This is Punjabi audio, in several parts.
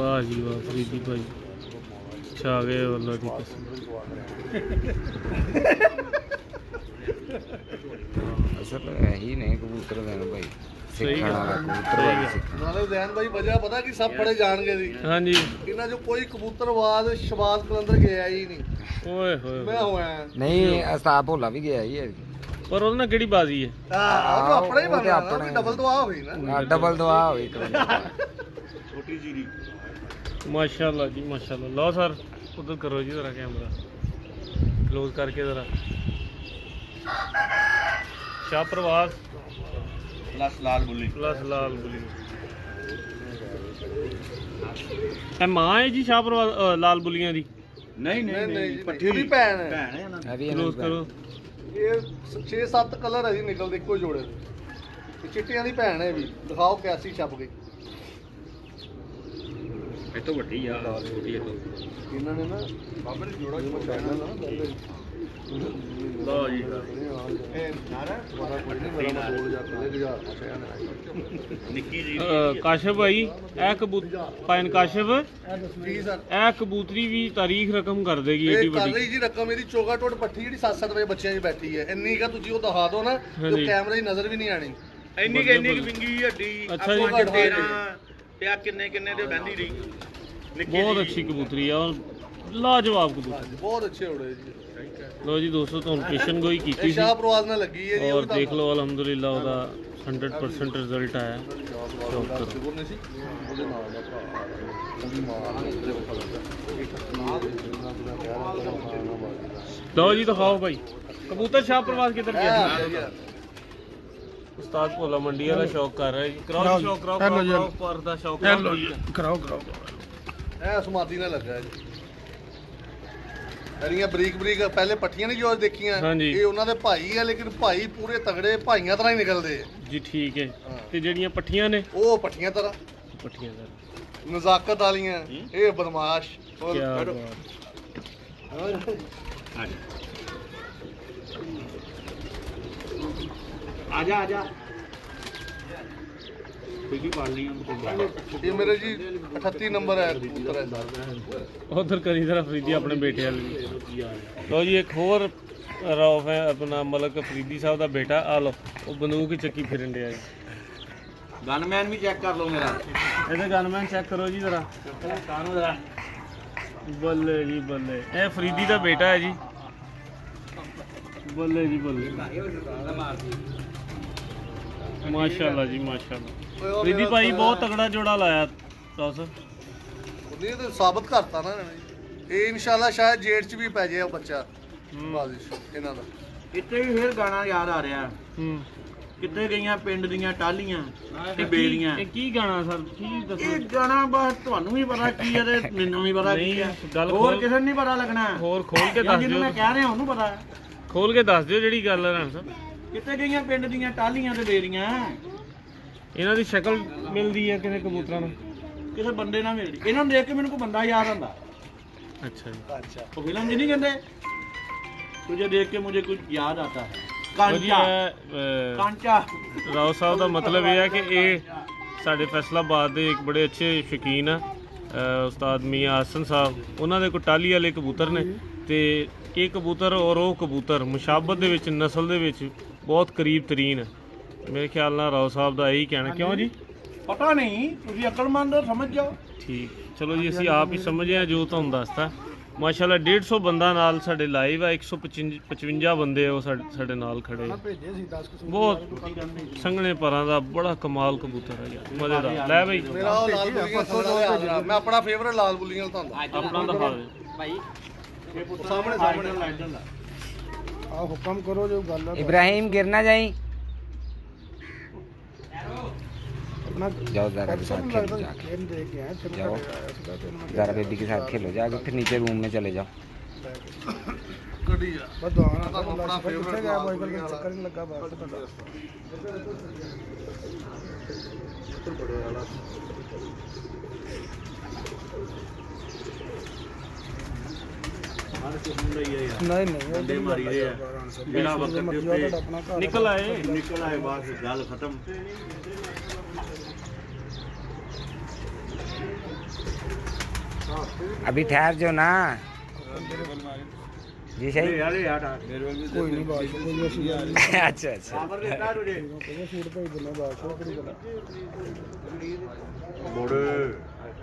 वाह जी वाह फरीदी भाई छा गए अल्लाह की कसम। असल यही नहीं कबूतर देना भाई ਸਿੱਖਣ ਵਾਲਾ ਕਬੂਤਰ ਨਾਲੇ ਜ਼ੈਨ ਭਾਈ ਵਜ੍ਹਾ ਪਤਾ ਕਿ ਸਭ ਪੜੇ ਜਾਣਗੇ ਦੀ ਹਾਂਜੀ ਇਹਨਾਂ ਚੋਂ ਕੋਈ ਕਬੂਤਰਵਾਦ ਸ਼ਬਾਜ਼ ਕਲੰਦਰ ਗਿਆ ਹੀ ਨਹੀਂ। ਓਏ ਹੋਏ ਮੈਂ ਹੋਇਆ ਨਹੀਂ ਉਸਤਾਦ ਭੋਲਾ ਵੀ ਗਿਆ ਹੀ ਪਰ ਉਹਦੇ ਨਾਲ ਕਿਹੜੀ ਬਾਜ਼ੀ ਹੈ ਉਹ ਆਪਣਾ ਹੀ ਬਣਿਆ ਨਾ ਡਬਲ ਦੁਆ ਹੋਈ ਨਾ ਡਬਲ ਦੁਆ ਹੋਈ ਇੱਕ ਛੋਟੀ ਜੀਰੀ माशाल्लाह जी माशाल्लाह। लो सर उधर करो जी ज़रा कैमरा क्लोज करके ज़रा शाह प्रवास प्लस लाल बुली ए मां है जी शाह प्रवास लाल बुलियां दी नहीं पट्टी ਦੀ ਭੈਣ ਹੈ क्लोज करो। ਇਹ 6-7 ਕਲਰ ਹੈ ਜੀ ਨਿਕਲਦੇ ਇੱਕੋ ਜੋੜੇ ਤੇ ਚਿੱਟਿਆਂ ਦੀ ਭੈਣ ਹੈ ਵੀ ਦਿਖਾਓ ਕੈਸੀ ਛਪ ਗਈ। ਇਹ ਤੋਂ ਵੱਡੀ ਆ ਛੋਟੀ ਇਹ ਤੋਂ ਇਹਨਾਂ ਨੇ ਨਾ ਬਾਬਰ ਜੋੜਾ ਮਚਾਣਾ ਨਾ ਪਹਿਲੇ ਲਓ ਜੀ ਇਹ ਨਾਰਾ ਤੁਹਾਡਾ ਕੋਈ ਨਹੀਂ ਮੇਰਾ 2000 ਨਿੱਕੀ ਜੀ काशिफ भाई ए कबूतर पायन काशिफ ਜੀ ਸਰ ए कबूतरी भी तारीख रकम कर देगी ਇਹ एडी ਕਰ बड़ी ਰਹੀ ਜੀ ਰਕਮ ਇਹਦੀ ਚੋਗਾ ਟੋਟ ਪੱਠੀ ਜਿਹੜੀ 7-7 ਵਜੇ ਬੱਚਿਆਂ 'ਚ ਬੈਠੀ ਹੈ ਇੰਨੀ ਕਾ ਤੁਸੀਂ ਉਹ ਦਿਖਾ ਦਿਓ ਨਾ ਹਾਂਜੀ। ਤੇ ਕੈਮਰੇ 'ਚ ਨਜ਼ਰ ਵੀ ਨਹੀਂ ਆਣੀ। ਇੰਨੀ ਵਿੰਗੀ ਹੱਡੀ अच्छा जी 13 ਤੇ ਆ ਕਿੰਨੇ ਦੇ ਬਹਿੰਦੀ ਰਹੀ बहुत अच्छी कबूतरी है और लाजवाब कबूतर। ਬਹੁਤ ਅੱਛੇ ਉੜੇ ਜੀ। लो जी दोस्तों तो पेशन गोई की ਇਹ थी ਸ਼ਾਹ ਪ੍ਰਵਾਜ਼ ਨਾਲ ਲੱਗੀ ਹੈ ਜੀ और देख लो अल्हम्दुलिल्लाह ਉਹਦਾ 100% रिजल्ट आया। ਸ਼ੁਕਰ ਨਹੀਂ ਸੀ ਉਹਦੇ ਨਾਲ ਦਾ ਭਰਾ ਉਹਦੀ ਮਾਂ लो जी दिखाओ भाई कबूतर शाह प्रवास किधर गया? उस्ताद भोला मंडी वाला शौक कर रहा है जी। कराओ शौक कराओ पर दा शौक कराओ। ਇਹ ਸਮਾਧੀ ਨਾਲ ਲੱਗਾ ਜੀ। ਇਹਦੀਆਂ ਬਰੀਕ ਪਹਿਲੇ ਪੱਠੀਆਂ ਨਹੀਂ ਜੋ ਦੇਖੀਆਂ ਹਾਂਜੀ। ਇਹ ਉਹਨਾਂ ਦੇ ਭਾਈ ਆ ਲੇਕਿਨ ਭਾਈ ਪੂਰੇ ਤਗੜੇ ਭਾਈਆਂ ਤਰ੍ਹਾਂ ਹੀ ਨਿਕਲਦੇ ਆ जी ठीक है ਤੇ ਜਿਹੜੀਆਂ ਪੱਠੀਆਂ ਨੇ ਉਹ ਪੱਠੀਆਂ ਤਰ੍ਹਾਂ ਪੱਠੀਆਂ ਦਾ ਨਜ਼ਾਕਤ ਵਾਲੀਆਂ ਇਹ ਬਦਮਾਸ਼ ਕੀ ਬਾਤ। ਆ ਜਾ ਕਿਹੜੀ ਪਾਲਣੀ ਆ ਇਹ ਮੇਰੇ ਜੀ 38 ਨੰਬਰ ਹੈ ਕਬੂਤਰ ਹੈ ਉਧਰ ਕਰੀ ਜ਼ਰਾ ਫਰੀਦੀ ਆਪਣੇ ਬੇਟੇ ਵਾਲੀ। ਲੋ ਜੀ ਇੱਕ ਹੋਰ ਰੌਫ ਹੈ ਆਪਣਾ ਮਲਕ ਫਰੀਦੀ ਸਾਹਿਬ ਦਾ ਬੇਟਾ ਆ ਲੋ ਉਹ ਬੰਦੂਕ ਹੀ ਚੱਕੀ ਫਿਰਨ ਡਿਆ ਜੀ। ਗਨਮੈਨ ਵੀ ਚੈੱਕ ਕਰ ਲਓ ਮੇਰਾ ਇਹਦੇ ਗਨਮੈਨ ਚੈੱਕ ਕਰੋ ਜੀ ਜ਼ਰਾ ਕਾਨੂੰ ਜਰਾ ਬੱਲੇ ਜੀ ਬੱਲੇ ਇਹ ਫਰੀਦੀ ਦਾ ਬੇਟਾ ਹੈ ਜੀ। ਬੱਲੇ ਜੀ ਬੱਲੇ ਮਾਸ਼ਾਅੱਲਾ ਜੀ ਮਾਸ਼ਾਅੱਲਾ। ਫਰੀਦੀ ਭਾਈ ਬਹੁਤ ਤਗੜਾ ਜੋੜਾ ਲਾਇਆ ਦੱਸ। ਉਹਨੇ ਤਾਂ ਸਾਬਤ ਕਰਤਾ ਨਾ ਇਹਨਾਂ ਨੇ। ਇਹ ਇਨਸ਼ਾਅੱਲਾ ਸ਼ਾਇਦ ਜੇਠ 'ਚ ਵੀ ਪੈ ਜਾਏ ਉਹ ਬੱਚਾ ਬਾਜ਼ਿਸ਼ ਇਹਨਾਂ ਦਾ। ਇੱਥੇ ਵੀ ਫੇਰ ਗਾਣਾ ਯਾਦ ਆ ਰਿਹਾ ਕਿੱਥੇ ਗਈਆਂ ਪਿੰਡ ਦੀਆਂ ਟਾਲੀਆਂ ਤੇ ਬੇੜੀਆਂ। ਇਹ ਕੀ ਗਾਣਾ ਸਰ ਕੀ ਦੱਸੋ? ਇਹ ਗਾਣਾ ਬਸ ਤੁਹਾਨੂੰ ਵੀ ਪਤਾ ਕੀ ਹੈ ਤੇ ਮੈਨੂੰ ਵੀ ਪਤਾ ਕੀ ਹੈ ਗੱਲ ਹੋਰ ਕਿਸੇ ਨੂੰ ਨਹੀਂ ਪਤਾ ਲੱਗਣਾ ਹੋਰ ਖੋਲ ਕੇ ਦੱਸ ਜਿਹਨੂੰ ਦਿਓ ਮੈਂ ਕਹਿ ਰਿਹਾ ਉਹਨੂੰ ਪਤਾ ਖੋਲ ਕੇ ਦੱਸ ਦਿਓ ਜਿਹੜੀ ਗੱਲ ਹੈ ਰਾਮ ਸਾਹਿਬ। ਕਿੱਥੇ ਗਈਆਂ ਪਿੰਡ ਦੀਆਂ ਟਾਲੀਆਂ ਤੇ ਬੇੜੀਆਂ ਇਹਨਾਂ ਦੀ ਸ਼ਕਲ ਮਿਲਦੀ ਹੈ ਕਿਸੇ ਕਬੂਤਰਾਂ ਨੂੰ ਕਿਸੇ ਬੰਦੇ ਨਾਲ ਮਿਲਦੀ ਇਹਨਾਂ ਨੂੰ ਦੇਖ ਕੇ ਮੈਨੂੰ ਕੋਈ ਬੰਦਾ ਯਾਦ ਆਉਂਦਾ। ਅੱਛਾ ਜੀ ਅੱਛਾ ਉਹ ਫਿਲਮ ਜੀ ਨਹੀਂ ਕਹਿੰਦੇ तुझे देख के मुझे कुछ याद आता है कांचा कांचा ਰਾਓ ਸਾਹਿਬ ਦਾ ਮਤਲਬ ਇਹ ਹੈ ਕਿ ਇਹ ਸਾਡੇ ਫੈਸਲਾਬਾਦ ਦੇ ਇੱਕ ਬੜੇ ਅੱਛੇ ਸ਼ੌਕੀਨ ਆ ਉਸਤਾਦ ਮੀਆਂ ਆਸਨ ਸਾਹਿਬ। ਉਹਨਾਂ ਦੇ ਕੋਲ ਟਾਲੀ ਵਾਲੇ ਕਬੂਤਰ ਨੇ ਤੇ ਇਹ ਕਬੂਤਰ ਔਰ ਉਹ ਕਬੂਤਰ ਮੁਸ਼ਾਬਤ ਦੇ ਵਿੱਚ ਨਸਲ ਦੇ ਵਿੱਚ ਬਹੁਤ ਕਰੀਬ ਤਰੀਨ ਹੈ। ਮੇਰੇ ਖਿਆਲ ਨਾਲ ਰਾਓ ਸਾਹਿਬ ਦਾ ਇਹੀ ਕਹਿਣਾ ਕਿਉਂ ਜੀ? पता नहीं तुझे अकलमंद हो समझ जाओ। ਠੀਕ ਚਲੋ ਜੀ ਅਸੀਂ ਆਪ ਹੀ ਸਮਝੇ ਆ ਜੋ ਤੁਹਾਨੂੰ ਦੱਸਤਾ। ਮਾਸ਼ਾਅੱਲਾ 150 ਬੰਦਾ ਨਾਲ ਸਾਡੇ ਲਾਈਵ ਆ 155 ਬੰਦੇ ਉਹ ਸਾਡੇ ਨਾਲ ਖੜੇ ਬਹੁਤ ਸੰਘਣੇ ਪਰਾਂ ਦਾ ਬੜਾ ਕਮਾਲ ਕਬੂਤਰ ਹੈ ਯਾਰ ਮਜ਼ੇਦਾਰ। ਲੈ ਬਈ ਮੇਰਾ ਉਹ ਲਾਲ ਬੁੱਲੀਆਂ ਸੰਗਣਾ ਮੈਂ ਆਪਣਾ ਫੇਵਰਟ ਲਾਲ ਬੁੱਲੀਆਂ ਤੁਹਾਨੂੰ ਆਪਣਾ ਦਿਖਾ ਦੇ भाई ਸਾਹਮਣੇ ਆ ਹੁਕਮ ਕਰੋ ਜੋ ਗੱਲ इब्राहिम गिरना जाई अपना जाओ जरा के साथ खेलो जाके खेल दे के आए फिर जाओ जरा बेबी के साथ खेलो जाके फिर नीचे रूम में चले जाओ। ਗੱਡੀ ਆ बस दुआना ਤੁਹਾਨੂੰ ਆਪਣਾ कितने ਫੇਵਰਟ गया मोबाइल के चक्कर नहीं लगा बात पता ਬੜੇ ਵਾਲਾ नहीं नहीं मारी रहे हैं बिना वक्त के अपना ਨਿਕਲ ਆਏ निकल आए बस गल खत्म अभी ठहर जो ना जी सही कोई नहीं बादशाह कोई ऐसी गल नहीं अच्छा अच्छा कहना सूट भेज देना बादशाह कोई गल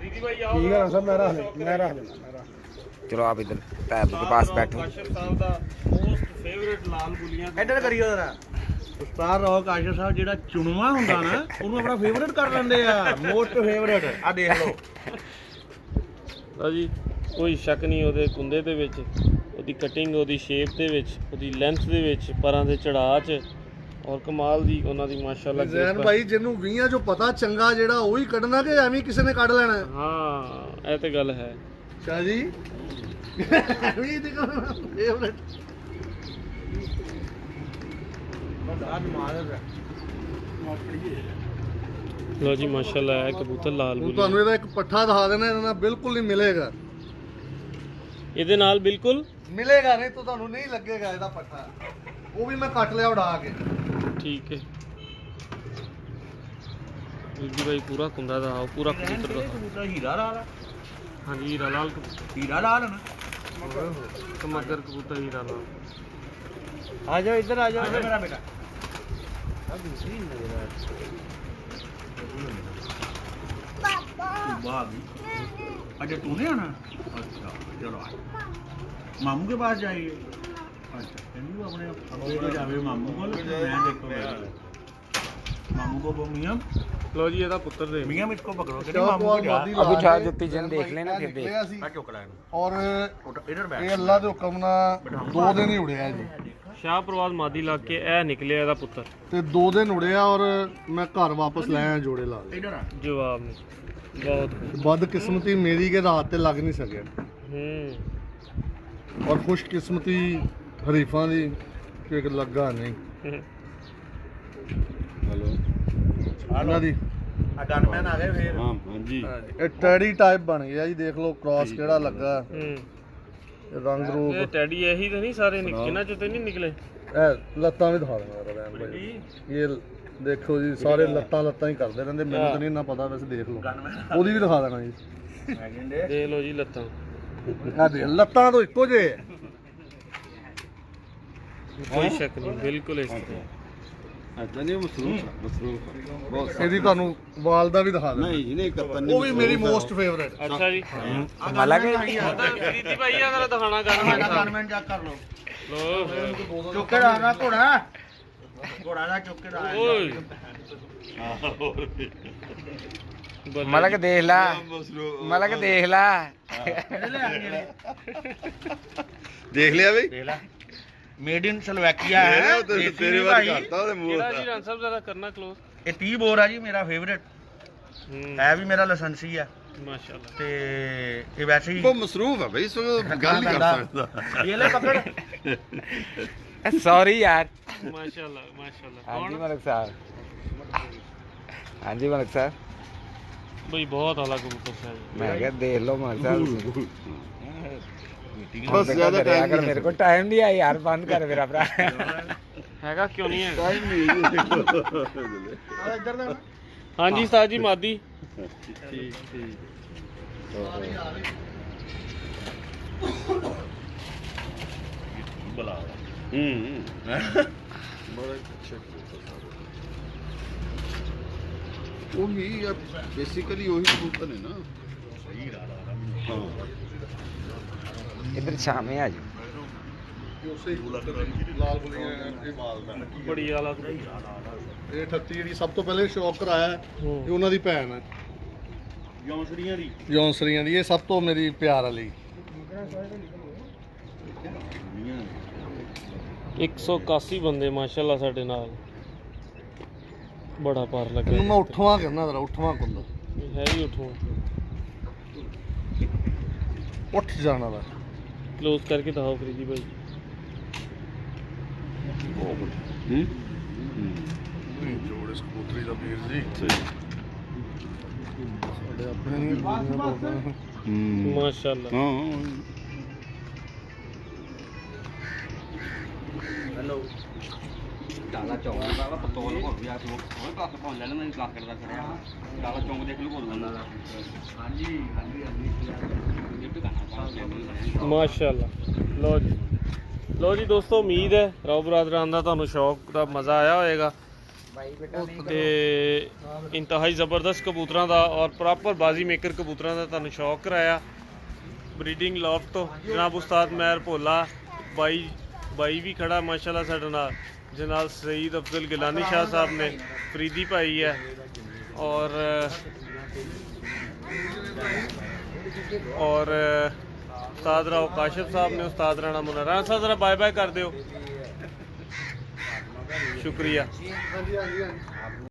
ठीक है ना सब मैं रख देना चलो आप इधर टैब के पास बैठो ਕਾਸ਼ਰ ਸਾਹਿਬ ਦਾ ਮੋਸਟ ਫੇਵਰਿਟ ਲਾਲ ਗੁਲੀਆਂ ਇੱਧਰ ਕਰੀਓ ਜਰਾ ਉਸਤਾਦ ਰਹੋ ਕਾਸ਼ਰ ਸਾਹਿਬ ਜਿਹੜਾ ਚੁਣਵਾ ਹੁੰਦਾ ਨਾ ਉਹਨੂੰ ਆਪਣਾ ਫੇਵਰੇਟ ਕਰ ਲੈਂਦੇ ਆ ਮੋਸਟ ਫੇਵਰੇਟ ਆ ਦੇਖ ਲਓ ਲਓ ਜੀ ਕੋਈ ਸ਼ੱਕ ਨਹੀਂ ਉਹਦੇ ਕੁੰਦੇ ਦੇ ਵਿੱਚ, ਉਹਦੀ ਕਟਿੰਗ, ਉਹਦੀ ਸ਼ੇਪ ਦੇ ਵਿੱਚ, ਉਹਦੀ ਲੈਂਥ ਦੇ ਵਿੱਚ, ਪਰਾਂ ਦੇ ਚੜਾਅ 'ਚ ਔਰ ਕਮਾਲ ਦੀ ਉਹਨਾਂ ਦੀ ਮਾਸ਼ਾਅੱਲਾ ਜ਼ੈਨ ਭਾਈ ਜਿਹਨੂੰ 20 ਜੋ ਪਤਾ ਚੰਗਾ ਜਿਹੜਾ ਉਹ ਹੀ ਕੱਢਣਾ ਕਿ ਐਵੇਂ ਕਿਸੇ ਨੇ ਕੱਢ ਲੈਣਾ ਹਾਂ ਇਹ ਤੇ ਗੱਲ ਹੈ। ਸ਼ਾਹ ਜੀ ਵੀ ਦੇਖੋ ਫੇਵਰਟ ਲਓ ਜੀ ਮਾਸ਼ਾਅੱਲਾ ਇਹ ਕਬੂਤਰ ਲਾਲ ਹੁਣ ਗੁਲੀਆਂ ਤੁਹਾਨੂੰ ਇਹਦਾ ਇੱਕ ਪੱਠਾ ਦਿਖਾ ਦੇਣਾ, ਇਹਦੇ ਨਾਲ ਬਿਲਕੁਲ ਨਹੀਂ ਮਿਲੇਗਾ ਇਹਦੇ ਨਾਲ ਬਿਲਕੁਲ ਮਿਲੇਗਾ ਨਹੀਂ ਤਾਂ ਤੁਹਾਨੂੰ ਨਹੀਂ ਲੱਗੇਗਾ ਇਹਦਾ ਪੱਠਾ, ਉਹ ਵੀ ਮੈਂ ਕੱਟ ਲਿਆ ਉਡਾ ਕੇ। ਠੀਕ ਹੈ ਜੀ ਭਾਈ ਪੂਰਾ ਕੁੰਦਾ ਦਿਖਾਓ, ਪੂਰਾ ਕਬੂਤਰ ਦਿਖਾਓ। ਕਬੂਤਰ ਹੀਰਾ ਲਾਲ ਆ ਹਾਂਜੀ ਹੀਰਾ ਲਾਲ ਕਬੂਤਰ, ਹੀਰਾ ਲਾਲ ਨਾ ਕਮਗਰ ਕਬੂਤਰ ਹੀਰਾ ਲਾਲ। ਆ ਜਾਓ ਇੱਧਰ ਆ ਜਾਓ ਮੇਰਾ ਬੇਟਾ वाह अच्छा तूने आना अच्छा चलो मामू के पास जाइए अच्छा अपने अपने को जावे मामू को मैं देखो मामू को वो मियां ਲਓ ਜੀ ਇਹਦਾ ਪੁੱਤਰ ਦੇ मियां इसको पकड़ो कहते ਸ਼ਾਹ मामू को जा अभी चार जो पिजन देख लेना फिर देख ਨਿਕਲਿਆ ਸੀ क्या चुकड़ा है ਔਰ इधर बैठ ਇਹ ਅੱਲਾ ਦੇ ਹੁਕਮ ਨਾਲ 2 ਦਿਨ ਹੀ ਉੜਿਆ ਜੀ, ਸ਼ਾਹ ਪ੍ਰਵਾਦ ਮਾਦੀ ਲਾ ਕੇ ਇਹ ਨਿਕਲਿਆ ਇਹਦਾ ਪੁੱਤਰ। ਤੇ 2 ਦਿਨ ਉੜਿਆ ਔਰ ਮੈਂ ਘਰ ਵਾਪਸ ਲੈ ਆਇਆ ਜੋੜੇ ਲਾ ਕੇ। इधर आ ਜਵਾਬ ਨਹੀਂ ਬਹੁਤ बदकिस्मती मेरी के रात ते लग नहीं सके ਹੂੰ और खुशकिस्मती हरीफा दी कि लगा नहीं। हेलो ਇਹਨਾਂ ਦੀ गनमैन आ गए फिर ਇਹ ਟੈਡੀ ਟਾਈਪ ਬਣ ਗਿਆ ਜੀ, ਦੇਖ ਲਓ ਕ੍ਰਾਸ ਕਿਹੜਾ ਲੱਗਾ, ਹੂੰ ਇਹ ਰੰਗ ਇਹ ਰੂਪ, ਟੈਡੀ ਇਹੀ ਤਾਂ ਨਹੀਂ ਸਾਰੇ ਇਹਨਾਂ ਚੋਂ ਤੇ ਨਹੀਂ ਨਿਕਲੇ। ਇਹ ਲੱਤਾਂ ਵੀ ਦਿਖਾ ਦੇਣਾ ਰੈਨ ਭਾਈ, ਇਹ ਦੇਖੋ ਜੀ ਸਾਰੇ ਲੱਤਾਂ ਹੀ ਕਰਦੇ ਰਹਿੰਦੇ, ਮੈਨੂੰ ਤਾਂ ਨਹੀਂ ਨਾ ਪਤਾ, ਵੈਸੇ ਦੇਖ ਲਓ ਉਹਦੀ ਵੀ ਦਿਖਾ ਦੇਣਾ ਜੀ। ਦੇਖ ਲਓ ਜੀ ਲੱਤਾਂ, ਆ ਦੇ ਲੱਤਾਂ ਤੋਂ ਇੱਕੋ ਜਿਹੇ ਹੈ। ਕੋਈ ਸ਼ੱਕ ਨਹੀਂ ਬਿਲਕੁਲ ਇਸ ਤਰ੍ਹਾਂ। ਇਹਦੀ ਤੁਹਾਨੂੰ ਵਾਲ ਦਾ ਵੀ ਦਿਖਾ ਦੇਣਾ, ਉਹ ਵੀ ਮੇਰੀ ਮੋਸਟ ਫੇਵਰੇਟ। ਅੱਛਾ ਜੀ माला के ਪ੍ਰੀਤੀ ਭਾਈ ਆ ਮੇਰਾ ਦਿਖਾਣਾ ਕਰਨਾ गनमैन चेक कर लो ਲੋ चौके आना घोड़ा घोड़ा ना चौके ਓਏ मलक देख ला मलक देख ला देख लिया भाई देख ला मेड इन सलोवाकिया है तेरे तेरे बात भाई करता हूं ਕਿਹੜਾ ਜੀ ਰਨ ਸਾਹਿਬ ਜ਼ਰਾ ਕਰਨਾ ਕਲੋਜ਼। ये 30 बोर है जी मेरा फेवरेट है भी मेरा लाइसेंसी है ਮਾਸ਼ਾਅੱਲਾ ते ये वैसे ही वो मसरूफ है भाई इसमें गल नहीं कर सकता ये ले पकड़ सॉरी यार ਮਾਸ਼ਾਅੱਲਾ ਮਾਸ਼ਾਅੱਲਾ। हाँ जी ਕੌਣ मलक साहब हाँ जी मलक साहब ਬਈ ਬਹੁਤ ਆਲਾ ਕਬੂਤਰ ਸਾਹਿਬ। मैं क्या देख लो मलक साहब बस ज्यादा टाइम अगर मेरे को टाइम नहीं है यार बंद कर मेरा भरा ਹੈਗਾ ਕਿਉਂ ਨਹੀਂ ਹੈਗਾ। टाइम नहीं इधर ले ਹਾਂਜੀ ਉਸਤਾਦ ਜੀ ਮਾਦੀ वही बेसिकली वही कबूतर है ना हाँ इधर शामे आ जाओ ਲਾਲ ਗੁਲੀਆਂ ਇਹ ਮਾਲ ਦਾ ਬੜੀ ਆਲਾ ਇਹ 38 ਜਿਹੜੀ ਸਭ ਤੋਂ ਪਹਿਲੇ ਸ਼ੌਕ ਕਰਾਇਆ ਹੈ, ਇਹ ਉਹਨਾਂ ਦੀ ਭੈਣ ਹੈ यौसरियां दी ਜੌਂਸਰੀਆਂ ਦੀ, ਇਹ ਸਭ ਤੋਂ ਮੇਰੀ ਪਿਆਰ ਵਾਲੀ। 181 ਬੰਦੇ ਮਾਸ਼ਾਅੱਲਾ ਸਾਡੇ ਨਾਲ, ਬੜਾ ਪਾਰ ਇਹਨੂੰ ਲੱਗਾ। ਮੈਂ ਉੱਠਵਾ ਕਰਨਾ ਜ਼ਰਾ, ਉੱਠਵਾ ਕੁੰਦਾ ਹੈ ਹੀ ਉਠੋ ਉੱਠ ਜਾਣਾ ਦਾ। क्लोज करके दिखाओ फ्रीजी भाई। ਜੋੜੇ ਸਕੂਤਰੀ ਦਾ ਵੀਰ ਜੀ ਸਾਡੇ ਆਪਣੇ ਨਹੀਂ ਬੋਲਦੇ। माशाल्लाह हाँ ਕਾਲਾ ਚੌਂਕ ਦਾ ਪਤੋਲ ਹੋ ਗਿਆ ਤੂੰ ਉਹ ਕੱਖ ਪਹੁੰਚ ਲੈਣਾ ਮੈਂ ਲੱਖ ਦਾ ਖੜਿਆ ਕਾਲਾ ਚੌਂਕ ਦੇਖ ਲੂ ਬੋਲ ਦਿੰਦਾ ਹਾਂਜੀ ਹਾਂਜੀ ਮਾਸ਼ਾਅੱਲਾ। ਲਓ ਜੀ ਦੋਸਤੋ, ਉਮੀਦ ਹੈ ਰਾਓ ਬਰਾਦਰਾਂ ਦਾ ਤੁਹਾਨੂੰ ਸ਼ੌਕ ਦਾ ਮਜ਼ਾ ਆਇਆ ਹੋਏਗਾ ਤੇ ਇੰਤਹਾਈ ਜ਼ਬਰਦਸਤ ਕਬੂਤਰਾਂ ਦਾ ਔਰ ਪ੍ਰੋਪਰ ਬਾਜ਼ੀ ਮੇਕਰ ਕਬੂਤਰਾਂ ਦਾ ਤੁਹਾਨੂੰ ਸ਼ੌਕ ਕਰਾਇਆ। ਬਰੀਡਿੰਗ ਲੌਫਟ ਤੋਂ ਜਨਾਬ ਉਸਤਾਦ ਮਹਿਰ ਭੋਲਾ ਬਾਈ ਵੀ ਖੜਾ ਮਾਸ਼ਾਅੱਲਾ ਸਾਡੇ ਨਾਲ, ਜਨਾਬ ਸਈਦ ਅਫਜ਼ਲ ਗਿਲਾਨੀ शाह साहब ने, फरीदी भाई है और उस्ताद राव काशिफ साहब ने, उस्ताद राणा मुन्ना। राणा साहब जरा बाय बाय कर दो, शुक्रिया।